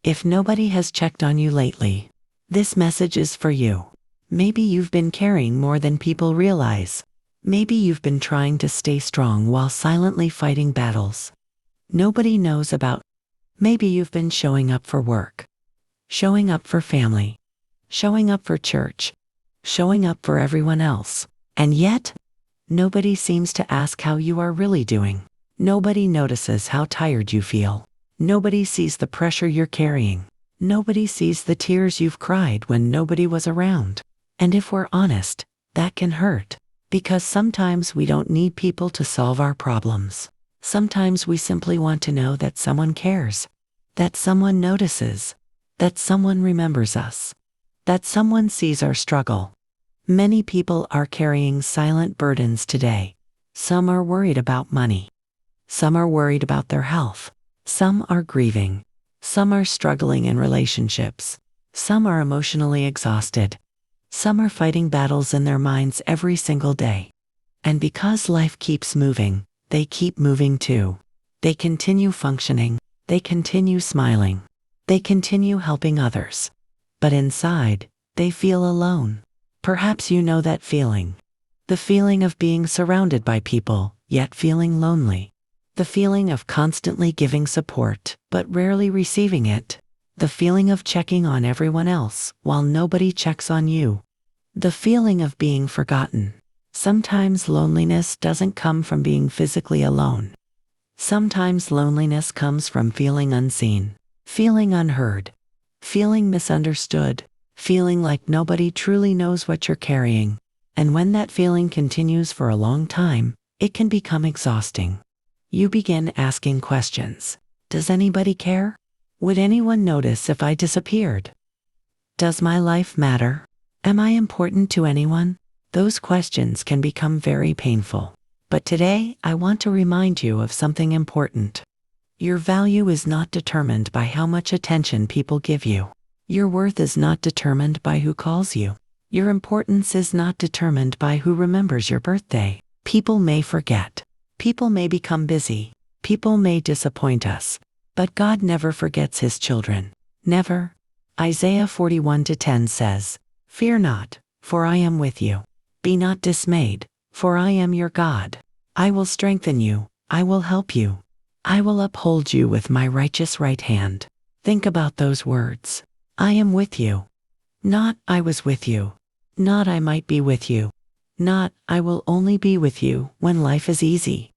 If nobody has checked on you lately, this message is for you. Maybe you've been carrying more than people realize. Maybe you've been trying to stay strong while silently fighting battles nobody knows about. Maybe you've been showing up for work, showing up for family, showing up for church, showing up for everyone else. And yet, nobody seems to ask how you are really doing. Nobody notices how tired you feel. Nobody sees the pressure you're carrying. Nobody sees the tears you've cried when nobody was around. And if we're honest, that can hurt. Because sometimes we don't need people to solve our problems. Sometimes we simply want to know that someone cares, that someone notices, that someone remembers us, that someone sees our struggle. Many people are carrying silent burdens today. Some are worried about money. Some are worried about their health. Some are grieving. Some are struggling in relationships. Some are emotionally exhausted. Some are fighting battles in their minds every single day. And because life keeps moving, they keep moving too. They continue functioning. They continue smiling. They continue helping others. But inside, they feel alone. Perhaps you know that feeling. The feeling of being surrounded by people, yet feeling lonely. The feeling of constantly giving support, but rarely receiving it. The feeling of checking on everyone else while nobody checks on you. The feeling of being forgotten. Sometimes loneliness doesn't come from being physically alone. Sometimes loneliness comes from feeling unseen, feeling unheard, feeling misunderstood, feeling like nobody truly knows what you're carrying. And when that feeling continues for a long time, it can become exhausting. You begin asking questions. Does anybody care? Would anyone notice if I disappeared? Does my life matter? Am I important to anyone? Those questions can become very painful. But today, I want to remind you of something important. Your value is not determined by how much attention people give you. Your worth is not determined by who calls you. Your importance is not determined by who remembers your birthday. People may forget. People may become busy. People may disappoint us. But God never forgets His children. Never. Isaiah 41:10 says, "Fear not, for I am with you. Be not dismayed, for I am your God. I will strengthen you. I will help you. I will uphold you with my righteous right hand." Think about those words. I am with you. Not I was with you. Not I might be with you. Not I will only be with you when life is easy.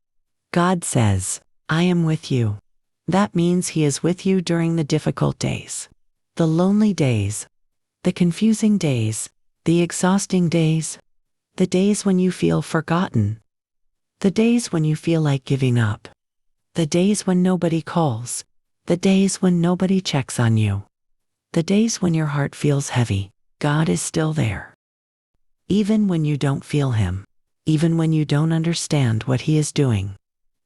God says, I am with you. That means He is with you during the difficult days, the lonely days, the confusing days, the exhausting days, the days when you feel forgotten, the days when you feel like giving up, the days when nobody calls, the days when nobody checks on you, the days when your heart feels heavy. God is still there. Even when you don't feel Him, even when you don't understand what He is doing,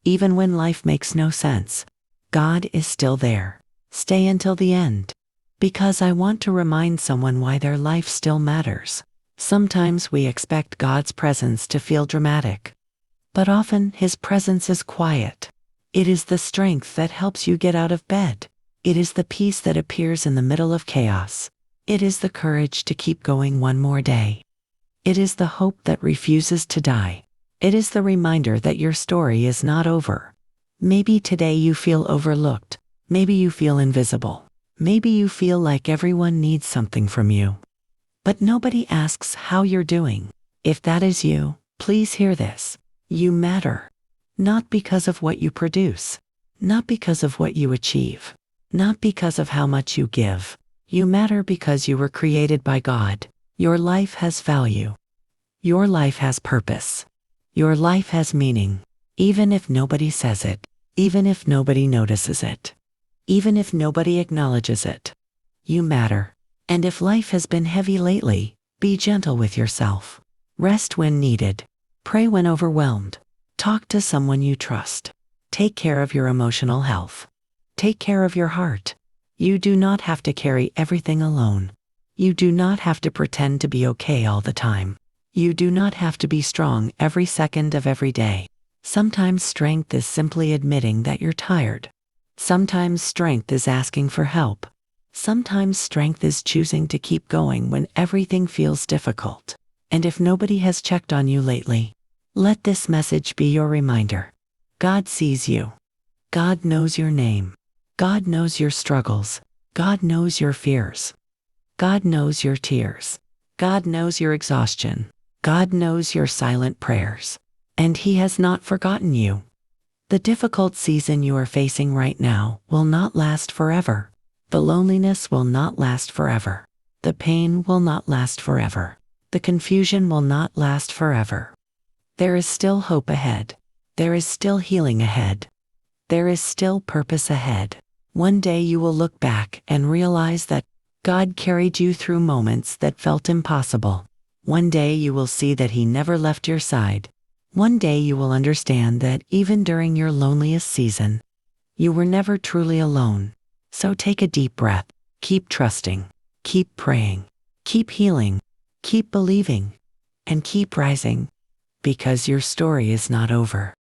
even when life makes no sense, God is still there. Stay until the end. Because I want to remind someone why their life still matters. Sometimes we expect God's presence to feel dramatic. But often His presence is quiet. It is the strength that helps you get out of bed. It is the peace that appears in the middle of chaos. It is the courage to keep going one more day. It is the hope that refuses to die. It is the reminder that your story is not over. Maybe today you feel overlooked. Maybe you feel invisible. Maybe you feel like everyone needs something from you. But nobody asks how you're doing. If that is you, please hear this. You matter. Not because of what you produce. Not because of what you achieve. Not because of how much you give. You matter because you were created by God. Your life has value. Your life has purpose. Your life has meaning. Even if nobody says it. Even if nobody notices it. Even if nobody acknowledges it. You matter. And if life has been heavy lately, be gentle with yourself. Rest when needed. Pray when overwhelmed. Talk to someone you trust. Take care of your emotional health. Take care of your heart. You do not have to carry everything alone. You do not have to pretend to be okay all the time. You do not have to be strong every second of every day. Sometimes strength is simply admitting that you're tired. Sometimes strength is asking for help. Sometimes strength is choosing to keep going when everything feels difficult. And if nobody has checked on you lately, let this message be your reminder. God sees you. God knows your name. God knows your struggles. God knows your fears. God knows your tears. God knows your exhaustion. God knows your silent prayers. And He has not forgotten you. The difficult season you are facing right now will not last forever. The loneliness will not last forever. The pain will not last forever. The confusion will not last forever. There is still hope ahead. There is still healing ahead. There is still purpose ahead. One day you will look back and realize that God carried you through moments that felt impossible. One day you will see that He never left your side. One day you will understand that even during your loneliest season, you were never truly alone. So take a deep breath, keep trusting, keep praying, keep healing, keep believing, and keep rising, because your story is not over.